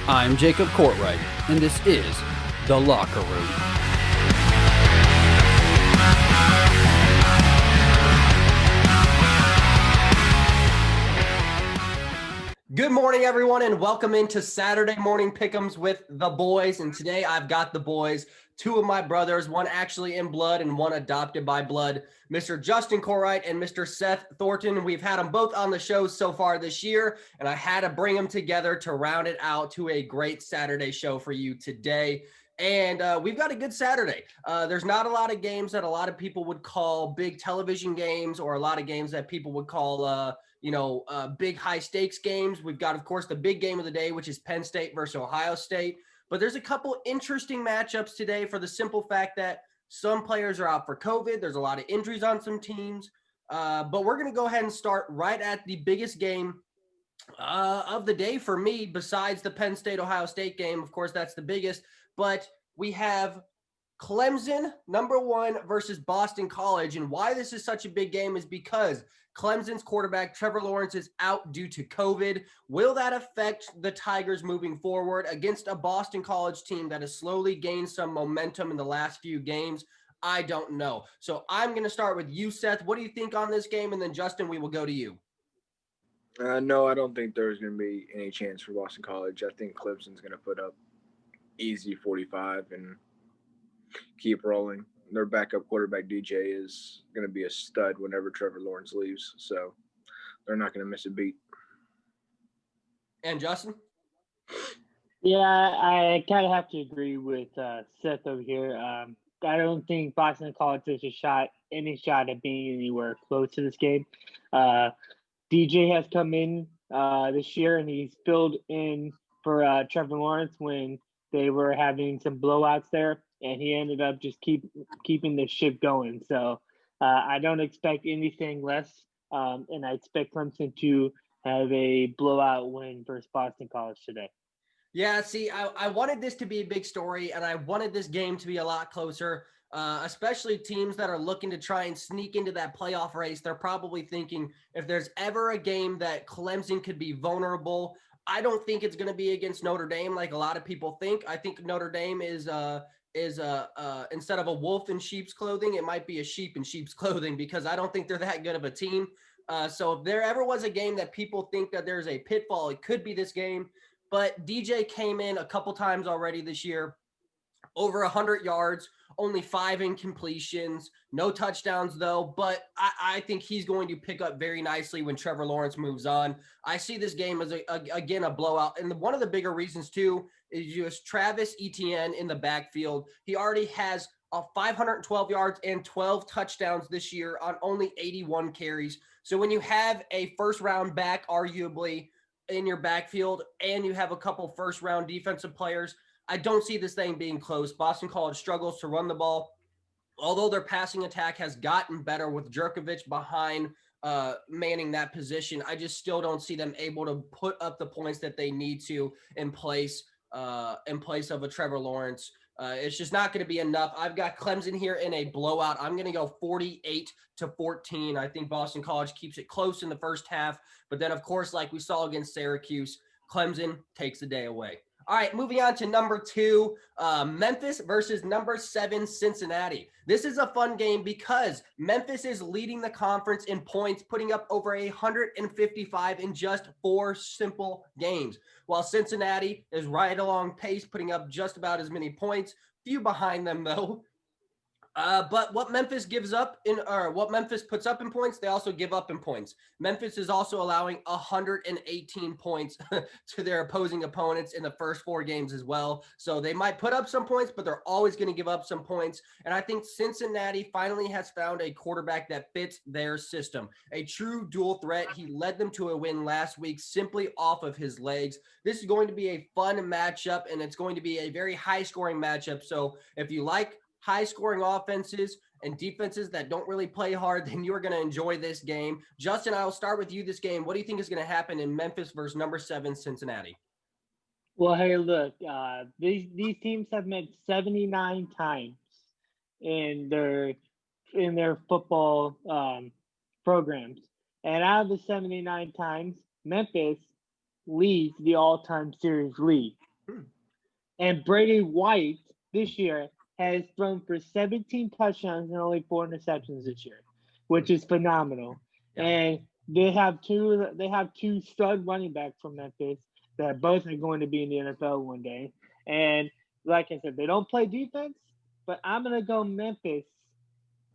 I'm Jacob Courtwright, and this is The Locker Room. Good morning, everyone, and welcome into Saturday Morning Pick'ems with the boys. And today I've got the boys, two of my brothers, one actually in blood and one adopted by blood, Mr. Justin Courtwright and Mr. Seth Thornton. We've had them both on the show so far this year, and I had to bring them together to round it out to a great Saturday show for you today. And we've got a good Saturday. There's not a lot of games that a lot of people would call big television games, or a lot of games that people would call big high stakes games. We've got, of course, the big game of the day, which is Penn State versus Ohio State. But there's a couple interesting matchups today for the simple fact that some players are out for COVID. There's a lot of injuries on some teams. But we're going to go ahead and start right at the biggest game of the day for me, besides the Penn State-Ohio State game. Of course, that's the biggest. But we have Clemson, number one, versus Boston College. And why this is such a big game is because Clemson's quarterback, Trevor Lawrence, is out due to COVID. Will that affect the Tigers moving forward against a Boston College team that has slowly gained some momentum in the last few games? I don't know. So I'm going to start with you, Seth. What do you think on this game? And then, Justin, we will go to you. No, I don't think there's going to be any chance for Boston College. I think Clemson's going to put up easy 45 and keep rolling. Their backup quarterback, DJ, is going to be a stud whenever Trevor Lawrence leaves. So they're not going to miss a beat. And Justin? Yeah, I kind of have to agree with Seth over here. I don't think Boston College has any shot at being anywhere close to this game. DJ has come in this year, and he's filled in for Trevor Lawrence when they were having some blowouts there, and he ended up just keeping the ship going. So I don't expect anything less, and I expect Clemson to have a blowout win versus Boston College today. Yeah, see, I wanted this to be a big story, and I wanted this game to be a lot closer, especially teams that are looking to try and sneak into that playoff race. They're probably thinking if there's ever a game that Clemson could be vulnerable, I don't think it's going to be against Notre Dame like a lot of people think. I think Notre Dame is instead of a wolf in sheep's clothing, it might be a sheep in sheep's clothing, because I don't think they're that good of a team. So if there ever was a game that people think that there's a pitfall, it could be this game. But DJ came in a couple times already this year, over 100 yards, only 5 incompletions, no touchdowns though. But I think he's going to pick up very nicely when Trevor Lawrence moves on. I see this game as, again, a blowout. And one of the bigger reasons too is just Travis Etienne in the backfield. He already has 512 yards and 12 touchdowns this year on only 81 carries. So when you have a first-round back, arguably, in your backfield, and you have a couple first-round defensive players, I don't see this thing being close. Boston College struggles to run the ball, although their passing attack has gotten better with Jerkovich behind manning that position. I just still don't see them able to put up the points that they need to in place of a Trevor Lawrence. It's just not going to be enough. I've got Clemson here in a blowout. I'm going to go 48-14. I think Boston College keeps it close in the first half. But then, of course, like we saw against Syracuse, Clemson takes the day away. All right, moving on to number 2, Memphis versus number 7, Cincinnati. This is a fun game because Memphis is leading the conference in points, putting up over 155 in just 4 simple games, while Cincinnati is right along pace, putting up just about as many points. Few behind them, though. But what Memphis what Memphis puts up in points, they also give up in points. Memphis is also allowing 118 points to their opposing opponents in the first 4 games as well. So they might put up some points, but they're always going to give up some points. And I think Cincinnati finally has found a quarterback that fits their system, a true dual threat. He led them to a win last week simply off of his legs. This is going to be a fun matchup, and it's going to be a very high-scoring matchup. So if you like high-scoring offenses and defenses that don't really play hard, then you're going to enjoy this game. Justin, I will start with you this game. What do you think is going to happen in Memphis versus number 7, Cincinnati? Well, hey, look, these teams have met 79 times in their football programs, and out of the 79 times, Memphis leads the all-time series lead. And Brady White this year has thrown for 17 touchdowns and only 4 interceptions this year, which is phenomenal. Yeah. And they have two stud running backs from Memphis that both are going to be in the NFL one day. And like I said, they don't play defense, but I'm gonna go Memphis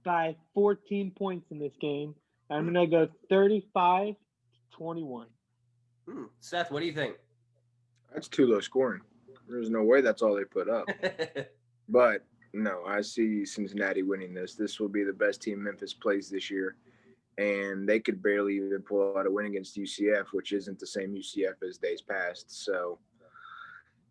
by 14 points in this game. I'm gonna go 35-21. Seth, what do you think? That's too low scoring. There's no way that's all they put up. But no, I see Cincinnati winning this. This will be the best team Memphis plays this year. And they could barely even pull out a win against UCF, which isn't the same UCF as days past. So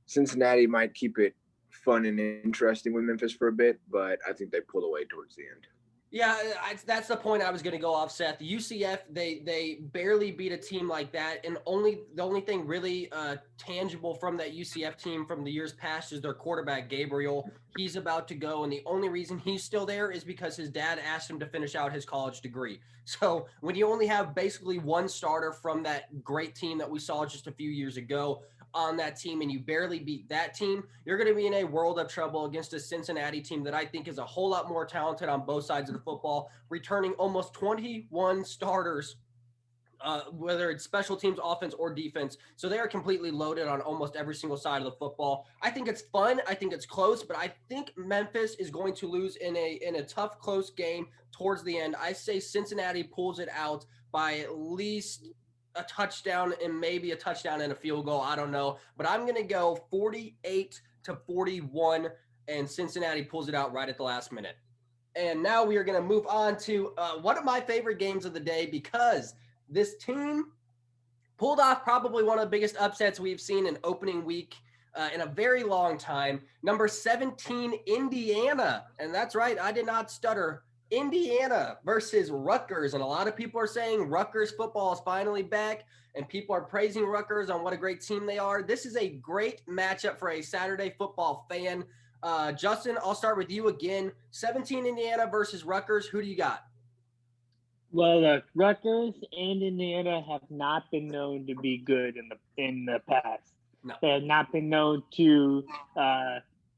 Cincinnati might keep it fun and interesting with Memphis for a bit, but I think they pull away towards the end. Yeah, that's the point I was going to go off, Seth. UCF, they barely beat a team like that, and the only thing really tangible from that UCF team from the years past is their quarterback, Gabriel. He's about to go, and the only reason he's still there is because his dad asked him to finish out his college degree. So when you only have basically one starter from that great team that we saw just a few years ago on that team and you barely beat that team, you're going to be in a world of trouble against a Cincinnati team that I think is a whole lot more talented on both sides of the football, returning almost 21 starters, whether it's special teams, offense, or defense. So they are completely loaded on almost every single side of the football. I think it's fun. I think it's close, but I think Memphis is going to lose in a tough, close game towards the end. I say Cincinnati pulls it out by at least a touchdown and maybe a touchdown and a field goal. I don't know, but I'm going to go 48-41, and Cincinnati pulls it out right at the last minute. And now we are going to move on to one of my favorite games of the day, because this team pulled off probably one of the biggest upsets we've seen in opening week in a very long time. Number 17, Indiana. And that's right, I did not stutter. Indiana versus Rutgers. And a lot of people are saying Rutgers football is finally back, and people are praising Rutgers on what a great team they are. This is a great matchup for a Saturday football fan. Justin, I'll start with you again. 17 Indiana versus Rutgers. Who do you got? Well, look, Rutgers and Indiana have not been known to be good in the past. No. They have not been known to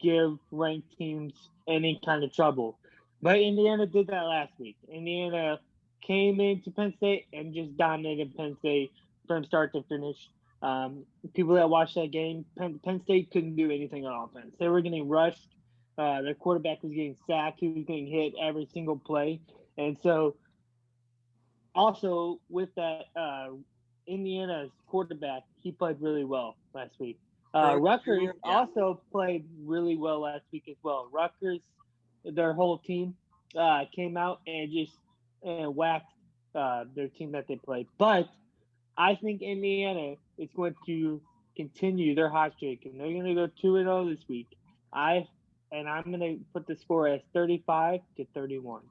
give ranked teams any kind of trouble. But Indiana did that last week. Indiana came into Penn State and just dominated Penn State from start to finish. People that watched that game, Penn State couldn't do anything on offense. They were getting rushed. Their quarterback was getting sacked. He was getting hit every single play. And so also with that, Indiana's quarterback, he played really well last week. Rutgers also played really well last week as well. Rutgers, their whole team came out and just whacked their team that they played. But I think Indiana is going to continue their hot streak, and they're going to go 2-0 this week. I'm going to put the score as 35-31.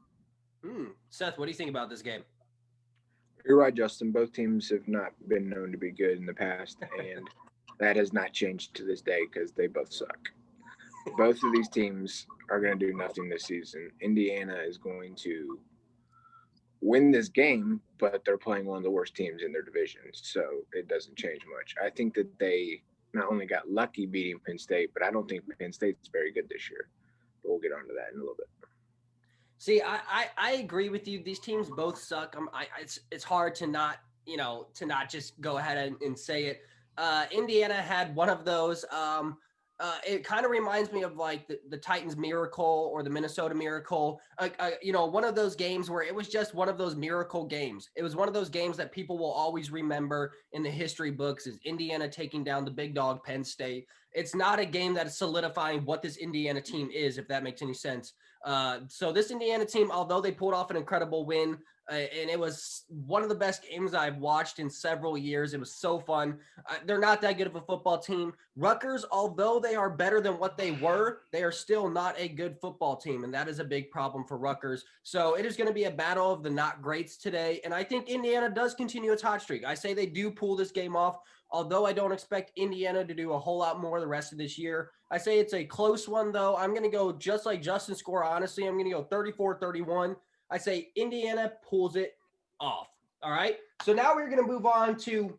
Seth, what do you think about this game? You're right, Justin. Both teams have not been known to be good in the past, and that has not changed to this day because they both suck. Both of these teams are going to do nothing this season. Indiana is going to win this game, but they're playing one of the worst teams in their division, so it doesn't change much. I think that they not only got lucky beating Penn State, but I don't think Penn State's very good this year. But we'll get onto that in a little bit. See, I agree with you. These teams both suck. It's hard to not just go ahead and say it. Indiana had one of those. It kind of reminds me of like the Titans miracle or the Minnesota miracle. One of those games where it was just one of those miracle games. It was one of those games that people will always remember in the history books is Indiana taking down the big dog Penn State. It's not a game that is solidifying what this Indiana team is, if that makes any sense. So this Indiana team, although they pulled off an incredible win, and it was one of the best games I've watched in several years. It was so fun. They're not that good of a football team. Rutgers, although they are better than what they were, they are still not a good football team, and that is a big problem for Rutgers. So it is going to be a battle of the not greats today, and I think Indiana does continue its hot streak. I say they do pull this game off, although I don't expect Indiana to do a whole lot more the rest of this year. I say it's a close one, though. I'm going to go just like Justin's score, honestly. I'm going to go 34-31. I say Indiana pulls it off. All right. So now we're going to move on to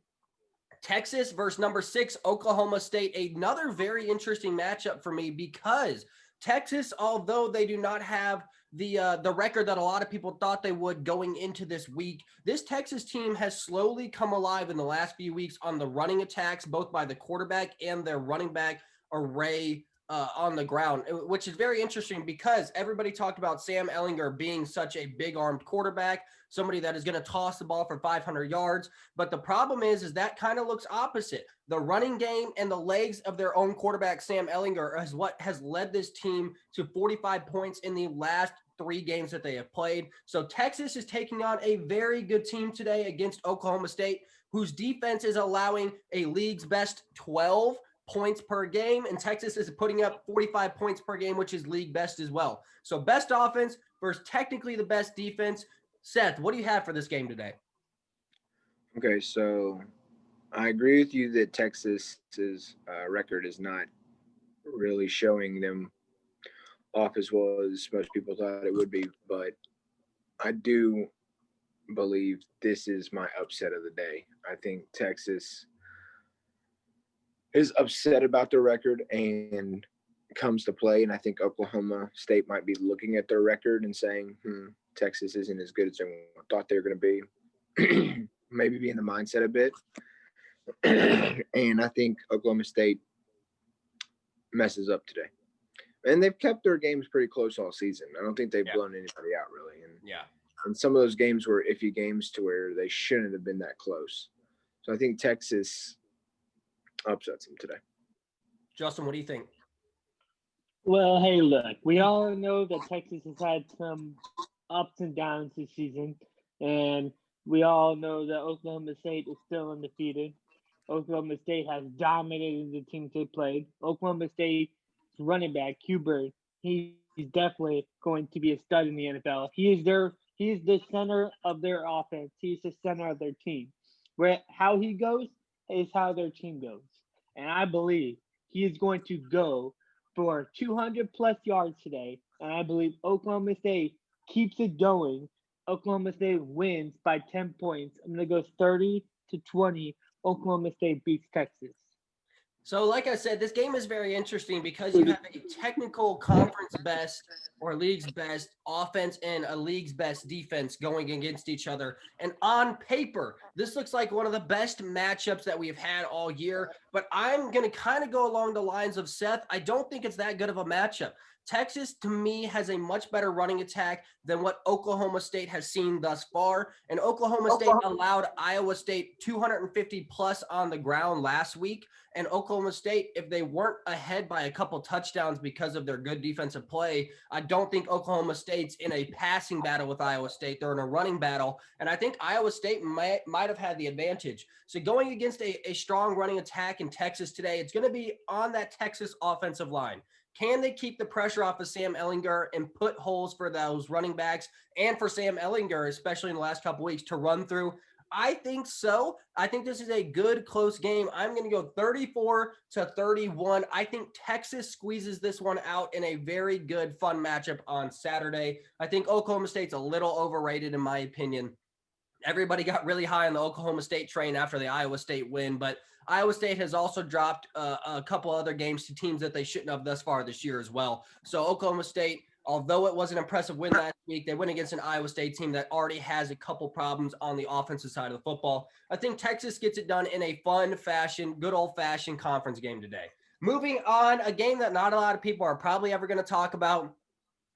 Texas versus number 6, Oklahoma State. Another very interesting matchup for me because Texas, although they do not have the record that a lot of people thought they would going into this week, this Texas team has slowly come alive in the last few weeks on the running attacks, both by the quarterback and their running back array on the ground, which is very interesting because everybody talked about Sam Ehlinger being such a big-armed quarterback, somebody that is going to toss the ball for 500 yards. But the problem is that kind of looks opposite. The running game and the legs of their own quarterback, Sam Ehlinger, is what has led this team to 45 points in the last 3 games that they have played. So Texas is taking on a very good team today against Oklahoma State, whose defense is allowing a league's best 12 points per game, and Texas is putting up 45 points per game, which is league best as well. So best offense versus technically the best defense. Seth, what do you have for this game today? Okay, so I agree with you that Texas's record is not really showing them off as well as most people thought it would be, but I do believe this is my upset of the day. I think Texas is upset about their record and comes to play, and I think Oklahoma State might be looking at their record and saying, Texas isn't as good as they thought they were going to be. Maybe be in the mindset a bit. And I think Oklahoma State messes up today. And they've kept their games pretty close all season. I don't think they've blown anybody out, really. And some of those games were iffy games to where they shouldn't have been that close. So I think Texas upsets them today. Justin, what do you think? Well, hey, look, we all know that Texas has had some ups and downs this season, and we all know that Oklahoma State is still undefeated. Oklahoma State has dominated the teams they played. Oklahoma State's running back, Hubert, he's definitely going to be a stud in the NFL. He's the center of their offense. He's the center of their team. How he goes is how their team goes. And I believe he is going to go for 200-plus yards today. And I believe Oklahoma State keeps it going. Oklahoma State wins by 10 points. I'm going to go 30-20. Oklahoma State beats Texas. So like I said, this game is very interesting because you have a technical conference best or league's best offense and a league's best defense going against each other. And on paper, this looks like one of the best matchups that we've had all year. But I'm going to kind of go along the lines of Seth. I don't think it's that good of a matchup. Texas, to me, has a much better running attack than what Oklahoma State has seen thus far. And Oklahoma State allowed Iowa State 250 plus on the ground last week. And Oklahoma State, if they weren't ahead by a couple touchdowns because of their good defensive play, I don't think Oklahoma State's in a passing battle with Iowa State. They're in a running battle. And I think Iowa State might have had the advantage. So going against a strong running attack in Texas today, it's going to be on that Texas offensive line. Can they keep the pressure off of Sam Ehlinger and put holes for those running backs and for Sam Ehlinger, especially in the last couple weeks, to run through? I think so. I think this is a good, close game. I'm going to go 34-31. I think Texas squeezes this one out in a very good, fun matchup on Saturday. I think Oklahoma State's a little overrated, in my opinion. Everybody got really high on the Oklahoma State train after the Iowa State win, but Iowa State has also dropped a couple other games to teams that they shouldn't have thus far this year as well. So Oklahoma State, although it was an impressive win last week, they went against an Iowa State team that already has a couple problems on the offensive side of the football. I think Texas gets it done in a fun fashion, good old-fashioned conference game today. Moving on, a game that not a lot of people are probably ever going to talk about.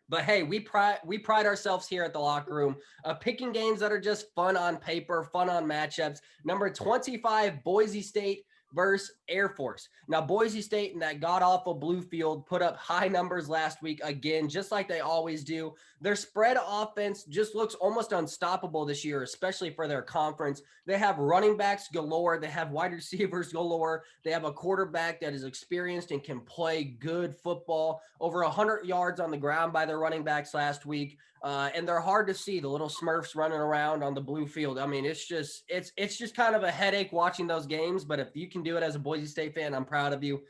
But hey, we pride ourselves here at the Locker Room, picking games that are just fun on paper, fun on matchups. Number 25, Boise State versus Air Force. Now, Boise State in that god-awful blue field put up high numbers last week again, just like they always do. Their spread offense just looks almost unstoppable this year, especially for their conference. They have running backs galore. They have wide receivers galore. They have a quarterback that is experienced and can play good football. Over 100 yards on the ground by their running backs last week. And they're hard to see, the little Smurfs running around on the blue field. I mean, it's just kind of a headache watching those games. But if you can do it as a Boise State fan, I'm proud of you.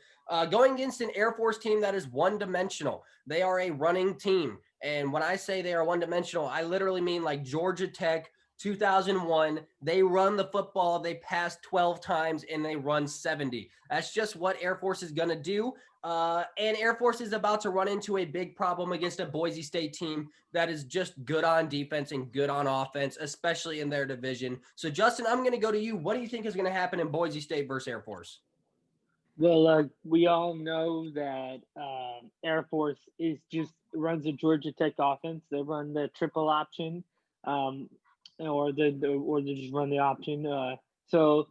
Going against an Air Force team that is one-dimensional. They are a running team. And when I say they are one-dimensional, I literally mean like Georgia Tech 2001. They run the football. They pass 12 times and they run 70. That's just what Air Force is going to do. And Air Force is about to run into a big problem against a Boise State team that is just good on defense and good on offense, especially in their division. So, Justin, I'm going to go to you. What do you think is going to happen in Boise State versus Air Force? Well, we all know that Air Force runs the Georgia Tech offense. They run the triple option, or they just run the option. So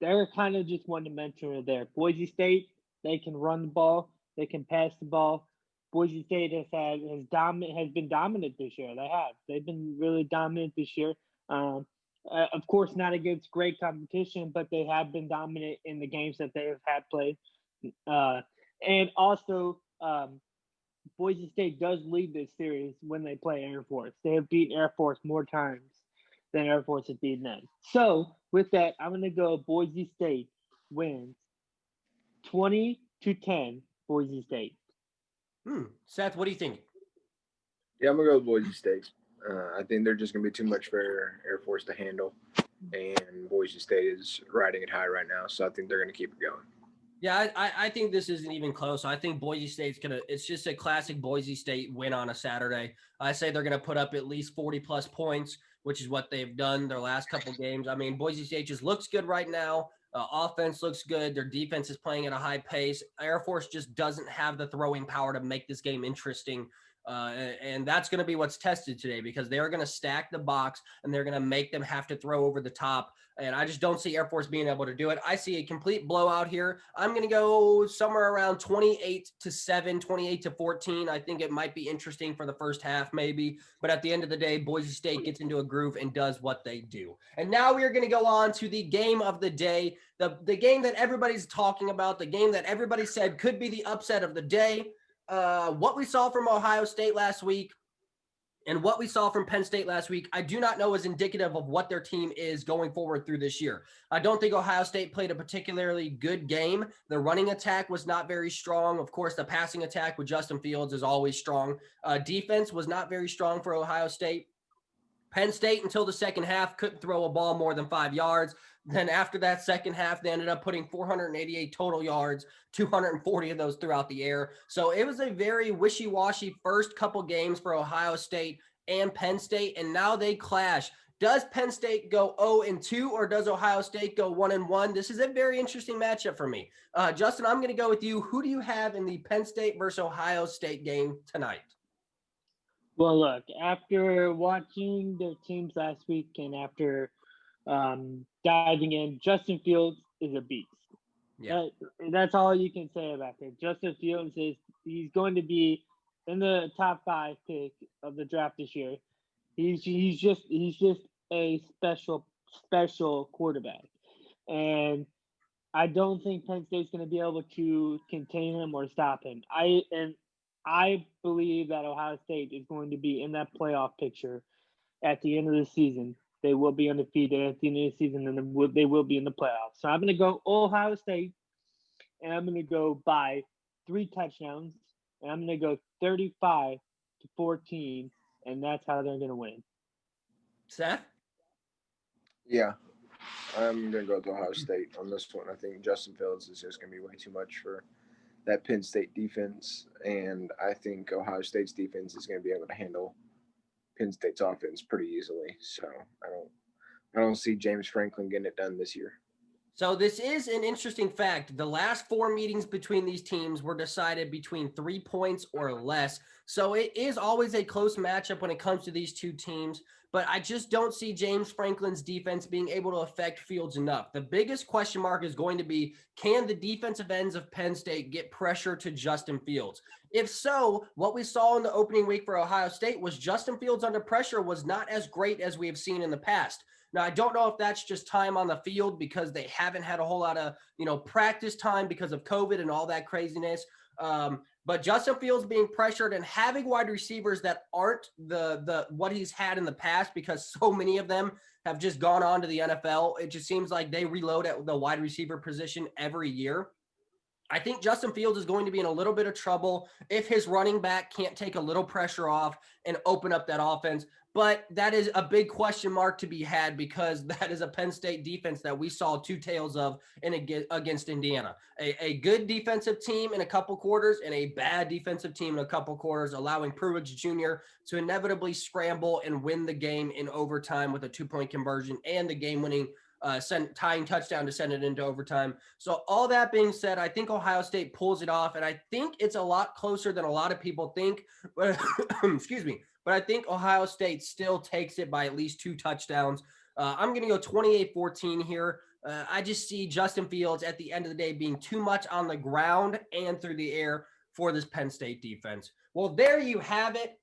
they're kind of just one dimensional there. Boise State, they can run the ball, they can pass the ball. Boise State has been dominant this year. They've been really dominant this year. Of course, not against great competition, but they have been dominant in the games that they have had played. And also, Boise State does lead this series when they play Air Force. They have beaten Air Force more times than Air Force has beaten them. So, with that, I'm going to go Boise State wins 20-10, Boise State. Seth, what do you think? Yeah, I'm going to go with Boise State. I think they're just going to be too much for Air Force to handle, and Boise State is riding it high right now, so I think they're going to keep it going. Yeah, I think this isn't even close. I think Boise State's it's just a classic Boise State win on a Saturday. I say they're going to put up at least 40-plus points, which is what they've done their last couple games. I mean, Boise State just looks good right now. Offense looks good. Their defense is playing at a high pace. Air Force just doesn't have the throwing power to make this game interesting. And that's going to be what's tested today because they're going to stack the box and they're going to make them have to throw over the top. And I just don't see Air Force being able to do it. I see a complete blowout here. I'm going to go somewhere around 28-7, 28-14. I think it might be interesting for the first half maybe. But at the end of the day, Boise State gets into a groove and does what they do. And now we are going to go on to the game of the day, the game that everybody's talking about, the game that everybody said could be the upset of the day. What we saw from Ohio State last week and what we saw from Penn State last week, I do not know is indicative of what their team is going forward through this year. I don't think Ohio State played a particularly good game. The running attack was not very strong. Of course, the passing attack with Justin Fields is always strong. Defense was not very strong for Ohio State. Penn State, until the second half, couldn't throw a ball more than 5 yards. Then after that second half, they ended up putting 488 total yards, 240 of those throughout the air. So it was a very wishy-washy first couple games for Ohio State and Penn State, and now they clash. Does Penn State go 0-2 or does Ohio State go 1-1? This is a very interesting matchup for me. Justin, I'm going to go with you. Who do you have in the Penn State versus Ohio State game tonight? Well, look, after watching their teams last week and after diving in, Justin Fields is a beast. Yeah, that's all you can say about it. Justin Fields he's going to be in the top 5 pick of the draft this year. He's just a special quarterback, and I don't think Penn State's going to be able to contain him or stop him. I believe that Ohio State is going to be in that playoff picture at the end of the season. They will be undefeated at the end of the season, and they will be in the playoffs. So I'm going to go Ohio State, and I'm going to go by 3 touchdowns, and I'm going to go 35-14, and that's how they're going to win. Seth? Yeah, I'm going to go with Ohio State on this one. I think Justin Fields is just going to be way too much for that Penn State defense, and I think Ohio State's defense is going to be able to handle Penn State's offense pretty easily. So I don't see James Franklin getting it done this year. So this is an interesting fact. The last 4 meetings between these teams were decided between 3 points or less. So it is always a close matchup when it comes to these two teams. But I just don't see James Franklin's defense being able to affect Fields enough. The biggest question mark is going to be, can the defensive ends of Penn State get pressure to Justin Fields? If so, what we saw in the opening week for Ohio State was Justin Fields under pressure was not as great as we have seen in the past. Now, I don't know if that's just time on the field because they haven't had a whole lot of, practice time because of COVID and all that craziness. But Justin Fields being pressured and having wide receivers that aren't the what he's had in the past because so many of them have just gone on to the NFL. It just seems like they reload at the wide receiver position every year. I think Justin Fields is going to be in a little bit of trouble if his running back can't take a little pressure off and open up that offense. But that is a big question mark to be had because that is a Penn State defense that we saw two tails of against Indiana. A good defensive team in a couple quarters and a bad defensive team in a couple quarters, allowing Pruitt Jr. to inevitably scramble and win the game in overtime with a 2-point conversion and the game-winning tying touchdown to send it into overtime. So all that being said, I think Ohio State pulls it off, and I think it's a lot closer than a lot of people think. But excuse me, but I think Ohio State still takes it by at least 2 touchdowns. I'm going to go 28-14 here. I just see Justin Fields at the end of the day being too much on the ground and through the air for this Penn State defense. Well, there you have it.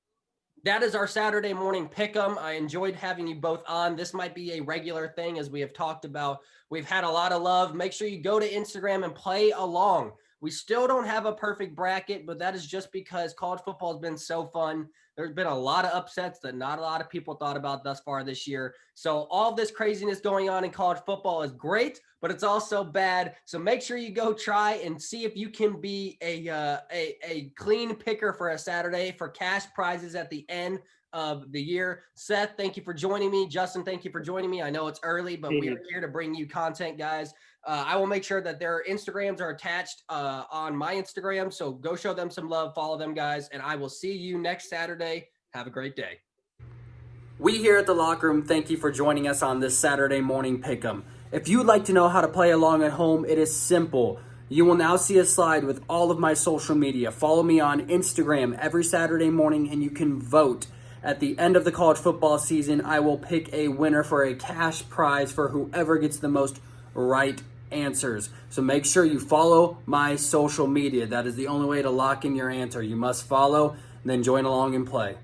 That is our Saturday morning pick'em. I enjoyed having you both on. This might be a regular thing, as we have talked about. We've had a lot of love. Make sure you go to Instagram and play along. We still don't have a perfect bracket, but that is just because college football has been so fun. There's been a lot of upsets that not a lot of people thought about thus far this year. So all of this craziness going on in college football is great, but it's also bad. So make sure you go try and see if you can be a clean picker for a Saturday for cash prizes at the end of the year. Seth, thank you for joining me. Justin, thank you for joining me. I know it's early, but we are here to bring you content, guys. I will make sure that their Instagrams are attached on my Instagram. So go show them some love, follow them, guys, and I will see you next Saturday. Have a great day. We here at The Locker Room thank you for joining us on this Saturday morning pick'em. If you'd like to know how to play along at home, it is simple. You will now see a slide with all of my social media. Follow me on Instagram every Saturday morning, and you can vote. At the end of the college football season, I will pick a winner for a cash prize for whoever gets the most right answers. So make sure you follow my social media. That is the only way to lock in your answer. You must follow, then join along and play.